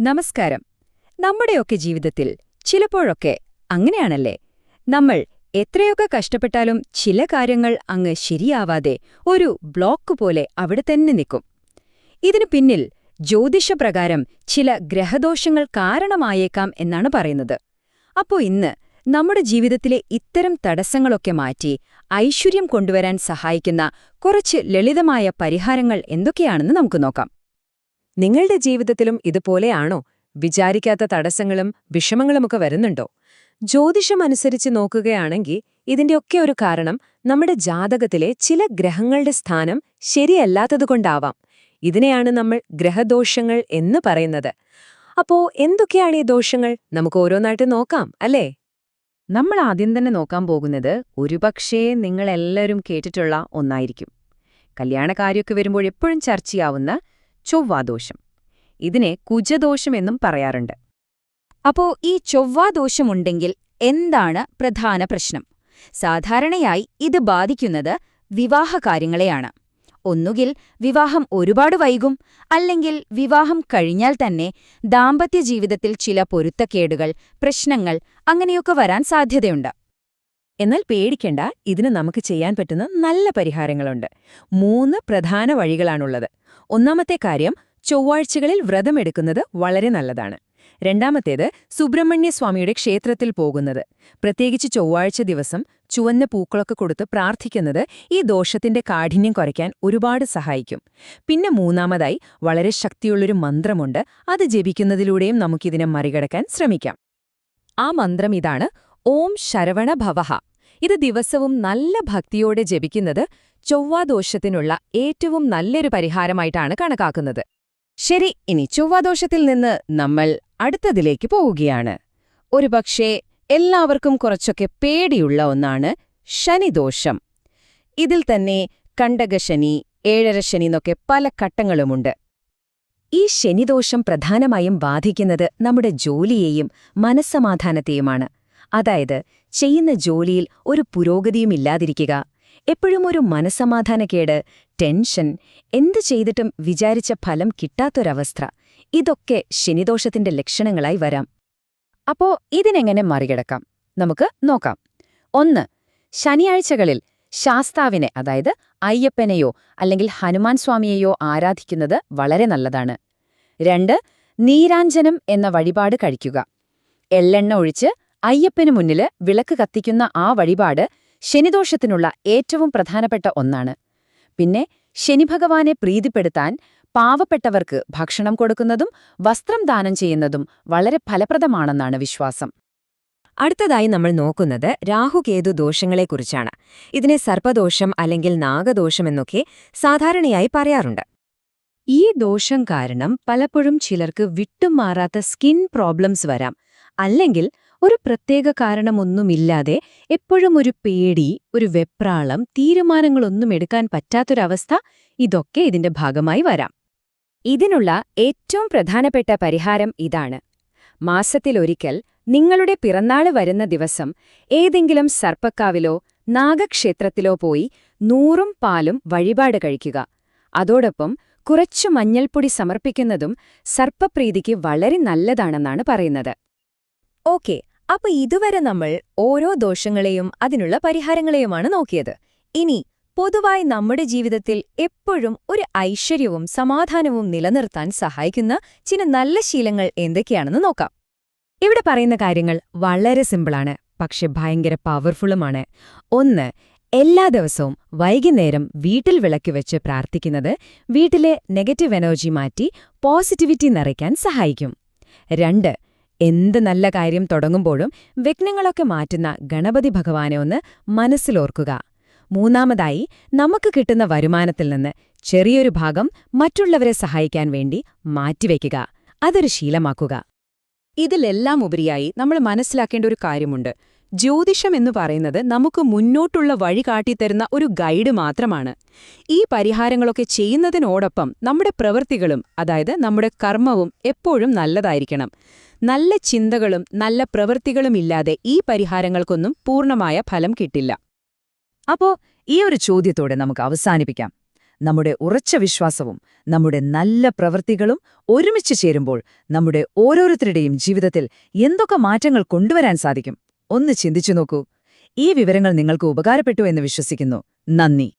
നമസ്കാരം. നമ്മുടെയൊക്കെ ജീവിതത്തിൽ ചിലപ്പോഴൊക്കെ അങ്ങനെയാണല്ലേ? നമ്മൾ എത്രയൊക്കെ കഷ്ടപ്പെട്ടാലും ചില കാര്യങ്ങൾ അങ്ങ് ശരിയാവാതെ ഒരു ബ്ലോക്ക് പോലെ അവിടെ തന്നെ നിൽക്കും. ഇതിനു പിന്നിൽ ജ്യോതിഷപ്രകാരം ചില ഗ്രഹദോഷങ്ങൾ കാരണമായേക്കാം എന്നാണ് പറയുന്നത്. അപ്പോ ഇന്ന് നമ്മുടെ ജീവിതത്തിലെ ഇത്തരം തടസ്സങ്ങളൊക്കെ മാറ്റി ഐശ്വര്യം കൊണ്ടുവരാൻ സഹായിക്കുന്ന കുറച്ച് ലളിതമായ പരിഹാരങ്ങൾ എന്തൊക്കെയാണെന്ന് നമുക്ക് നോക്കാം. നിങ്ങളുടെ ജീവിതത്തിലും ഇതുപോലെയാണോ? വിചാരിക്കാത്ത തടസ്സങ്ങളും വിഷമങ്ങളുമൊക്കെ വരുന്നുണ്ടോ? ജ്യോതിഷമനുസരിച്ച് നോക്കുകയാണെങ്കിൽ ഇതിന്റെയൊക്കെ ഒരു കാരണം നമ്മുടെ ജാതകത്തിലെ ചില ഗ്രഹങ്ങളുടെ സ്ഥാനം ശരിയല്ലാത്തതുകൊണ്ടാവാം. ഇതിനെയാണ് നമ്മൾ ഗ്രഹദോഷങ്ങൾ എന്ന് പറയുന്നത്. അപ്പോ എന്തൊക്കെയാണ് ഈ ദോഷങ്ങൾ? നമുക്ക് ഓരോന്നായിട്ട് നോക്കാം, അല്ലേ? നമ്മൾ ആദ്യം തന്നെ നോക്കാൻ പോകുന്നത് ഒരുപക്ഷേ നിങ്ങളെല്ലാവരും കേട്ടിട്ടുള്ള ഒന്നായിരിക്കും. കല്യാണക്കാര്യമൊക്കെ വരുമ്പോൾ എപ്പോഴും ചർച്ചയാവുന്ന ചൊവ്വാദോഷം. ഇതിനെ കുജദോഷം എന്നും പറയാറുണ്ട്. അപ്പോ ഈ ചൊവ്വാദോഷമുണ്ടെങ്കിൽ എന്താണ് പ്രധാന പ്രശ്നം? സാധാരണയായി ഇത് ബാധിക്കുന്നത് വിവാഹകാര്യങ്ങളെയാണ്. ഒന്നുകിൽ വിവാഹം ഒരുപാട് വൈകും, അല്ലെങ്കിൽ വിവാഹം കഴിഞ്ഞാൽ തന്നെ ദാമ്പത്യ ജീവിതത്തിൽ ചില പൊരുത്തക്കേടുകൾ, പ്രശ്നങ്ങൾ അങ്ങനെയൊക്കെ വരാൻ സാധ്യതയുണ്ട്. എന്നാൽ പേടിക്കേണ്ട, ഇതിന് നമുക്ക് ചെയ്യാൻ പറ്റുന്ന നല്ല പരിഹാരങ്ങളുണ്ട്. 3 പ്രധാന വഴികളാണുള്ളത്. ഒന്നാമത്തെ കാര്യം, ചൊവ്വാഴ്ചകളിൽ വ്രതമെടുക്കുന്നത് വളരെ നല്ലതാണ്. രണ്ടാമത്തേത്, സുബ്രഹ്മണ്യസ്വാമിയുടെ ക്ഷേത്രത്തിൽ പോകുന്നത്, പ്രത്യേകിച്ച് ചൊവ്വാഴ്ച ദിവസം ചുവന്ന പൂക്കളൊക്കെ കൊടുത്ത് പ്രാർത്ഥിക്കുന്നത് ഈ ദോഷത്തിന്റെ കാഠിന്യം കുറയ്ക്കാൻ ഒരുപാട് സഹായിക്കും. പിന്നെ മൂന്നാമതായി, വളരെ ശക്തിയുള്ളൊരു മന്ത്രമുണ്ട്. അത് ജപിക്കുന്നതിലൂടെയും നമുക്കിതിനെ മറികടക്കാൻ ശ്രമിക്കാം. ആ മന്ത്രം ഇതാണ്: ഓം ശരവണ ഭവഃ. ഇത് ദിവസവും നല്ല ഭക്തിയോടെ ജപിക്കുന്നത് ചൊവ്വാദോഷത്തിനുള്ള ഏറ്റവും നല്ലൊരു പരിഹാരമായിട്ടാണ് കണക്കാക്കുന്നത്. ശരി, ഇനി ചൊവ്വാദോഷത്തിൽ നിന്ന് നമ്മൾ അടുത്തതിലേക്ക് പോവുകയാണ്. ഒരുപക്ഷേ എല്ലാവർക്കും കുറച്ചൊക്കെ പേടിയുള്ള ഒന്നാണ് ശനിദോഷം. ഇതിൽ തന്നെ കണ്ടകശനി, ഏഴരശനി എന്നൊക്കെ പല ഘട്ടങ്ങളുമുണ്ട്. ഈ ശനിദോഷം പ്രധാനമായും ബാധിക്കുന്നത് നമ്മുടെ ജോലിയെയും മനസ്സമാധാനത്തെയുമാണ്. അതായത്, ചെയ്യുന്ന ജോലിയിൽ ഒരു പുരോഗതിയുമില്ലാതിരിക്കുക, എപ്പോഴും ഒരു മനസ്സമാധാനക്കേട്, ടെൻഷൻ, എന്തു ചെയ്തിട്ടും വിചാരിച്ച ഫലം കിട്ടാത്തൊരവസ്ഥ, ഇതൊക്കെ ശനിദോഷത്തിന്റെ ലക്ഷണങ്ങളായി വരാം. അപ്പോ ഇതിനെങ്ങനെ മറികടക്കാം? നമുക്ക് നോക്കാം. 1. ശനിയാഴ്ചകളിൽ ശാസ്താവിനെ, അതായത് അയ്യപ്പനെയോ അല്ലെങ്കിൽ ഹനുമാൻ സ്വാമിയെയോ ആരാധിക്കുന്നത് വളരെ നല്ലതാണ്. 2. നീരാഞ്ജനം എന്ന വഴിപാട് കഴിക്കുക. എള്ളെണ്ണ ഒഴിച്ച് അയ്യപ്പന് മുന്നില് വിളക്ക് കത്തിക്കുന്ന ആ വഴിപാട് ശനിദോഷത്തിനുള്ള ഏറ്റവും പ്രധാനപ്പെട്ട ഒന്നാണ്. പിന്നെ ശനിഭഗവാനെ പ്രീതിപ്പെടുത്താൻ പാവപ്പെട്ടവർക്ക് ഭക്ഷണം കൊടുക്കുന്നതും വസ്ത്രം ദാനം ചെയ്യുന്നതും വളരെ ഫലപ്രദമാണെന്നാണ് വിശ്വാസം. അടുത്തതായി നമ്മൾ നോക്കുന്നത് രാഹുകേതു ദോഷങ്ങളെക്കുറിച്ചാണ്. ഇതിനെ സർപ്പദോഷം അല്ലെങ്കിൽ നാഗദോഷം എന്നൊക്കെ സാധാരണയായി പറയാറുണ്ട്. ഈ ദോഷം കാരണം പലപ്പോഴും ചിലർക്ക് വിട്ടുമാറാത്ത സ്കിൻ പ്രോബ്ലംസ് വരാം. അല്ലെങ്കിൽ ഒരു പ്രത്യേക കാരണമൊന്നുമില്ലാതെ എപ്പോഴും ഒരു പേടി, ഒരു വെപ്രാളം, തീരുമാനങ്ങളൊന്നും എടുക്കാൻ പറ്റാത്തൊരവസ്ഥ, ഇതൊക്കെ ഇതിന്റെ ഭാഗമായി വരാം. ഇതിനുള്ള ഏറ്റവും പ്രധാനപ്പെട്ട പരിഹാരം ഇതാണ്. മാസത്തിലൊരിക്കൽ നിങ്ങളുടെ പിറന്നാള് വരുന്ന ദിവസം ഏതെങ്കിലും സർപ്പക്കാവിലോ നാഗക്ഷേത്രത്തിലോ പോയി 100 പാലും വഴിപാട് കഴിക്കുക. അതോടൊപ്പം കുറച്ചു മഞ്ഞൾപ്പൊടി സമർപ്പിക്കുന്നതും സർപ്പപ്രീതിക്ക് വളരെ നല്ലതാണെന്നാണ് പറയുന്നത്. ഓക്കെ, അപ്പൊ ഇതുവരെ നമ്മൾ ഓരോ ദോഷങ്ങളെയും അതിനുള്ള പരിഹാരങ്ങളെയുമാണ് നോക്കിയത്. ഇനി പൊതുവായി നമ്മുടെ ജീവിതത്തിൽ എപ്പോഴും ഒരു ഐശ്വര്യവും സമാധാനവും നിലനിർത്താൻ സഹായിക്കുന്ന ചില നല്ല ശീലങ്ങൾ എന്തൊക്കെയാണെന്ന് നോക്കാം. ഇവിടെ പറയുന്ന കാര്യങ്ങൾ വളരെ സിമ്പിളാണ്, പക്ഷെ ഭയങ്കര പവർഫുള്ളുമാണ്. 1. എല്ലാ ദിവസവും വൈകുന്നേരം വീട്ടിൽ വിളക്ക് വെച്ച് പ്രാർത്ഥിക്കുന്നത് വീട്ടിലെ നെഗറ്റീവ് എനർജി മാറ്റി പോസിറ്റിവിറ്റി നിറയ്ക്കാൻ സഹായിക്കും. 2. എന്ത് നല്ല കാര്യം തുടങ്ങുമ്പോഴും വിഘ്നങ്ങളൊക്കെ മാറ്റുന്ന ഗണപതി ഭഗവാനെ ഒന്ന് മനസ്സിലോർക്കുക. 3. നമുക്ക് കിട്ടുന്ന വരുമാനത്തിൽ നിന്ന് ചെറിയൊരു ഭാഗം മറ്റുള്ളവരെ സഹായിക്കാൻ വേണ്ടി മാറ്റിവെക്കുക. അതൊരു ശീലമാക്കുക. ഇതിലെല്ലാം ഉപരിയായി നമ്മൾ മനസ്സിലാക്കേണ്ട ഒരു കാര്യമുണ്ട്. ജ്യോതിഷം എന്ന് പറയുന്നത് നമുക്ക് മുന്നോട്ടുള്ള വഴി കാട്ടിത്തരുന്ന ഒരു ഗൈഡ് മാത്രമാണ്. ഈ പരിഹാരങ്ങളൊക്കെ ചെയ്യുന്നതിനോടൊപ്പം നമ്മുടെ പ്രവൃത്തികളും, അതായത് നമ്മുടെ കർമ്മവും എപ്പോഴും നല്ലതായിരിക്കണം. നല്ല ചിന്തകളും നല്ല പ്രവൃത്തികളുമില്ലാതെ ഈ പരിഹാരങ്ങൾക്കൊന്നും പൂർണ്ണമായ ഫലം കിട്ടില്ല. അപ്പോ ഈ ഒരു ചോദ്യത്തോടെ നമുക്ക് അവസാനിപ്പിക്കാം. നമ്മുടെ ഉറച്ച വിശ്വാസവും നമ്മുടെ നല്ല പ്രവൃത്തികളും ഒരുമിച്ച് ചേരുമ്പോൾ നമ്മുടെ ഓരോരുത്തരുടെയും ജീവിതത്തിൽ എന്തൊക്കെ മാറ്റങ്ങൾ കൊണ്ടുവരാൻ സാധിക്കും ഒന്ന് ചിന്തിച്ചു നോക്കൂ. ഈ വിവരങ്ങൾ നിങ്ങൾക്ക് ഉപകാരപ്പെട്ടു എന്ന് വിശ്വസിക്കുന്നു. നന്ദി.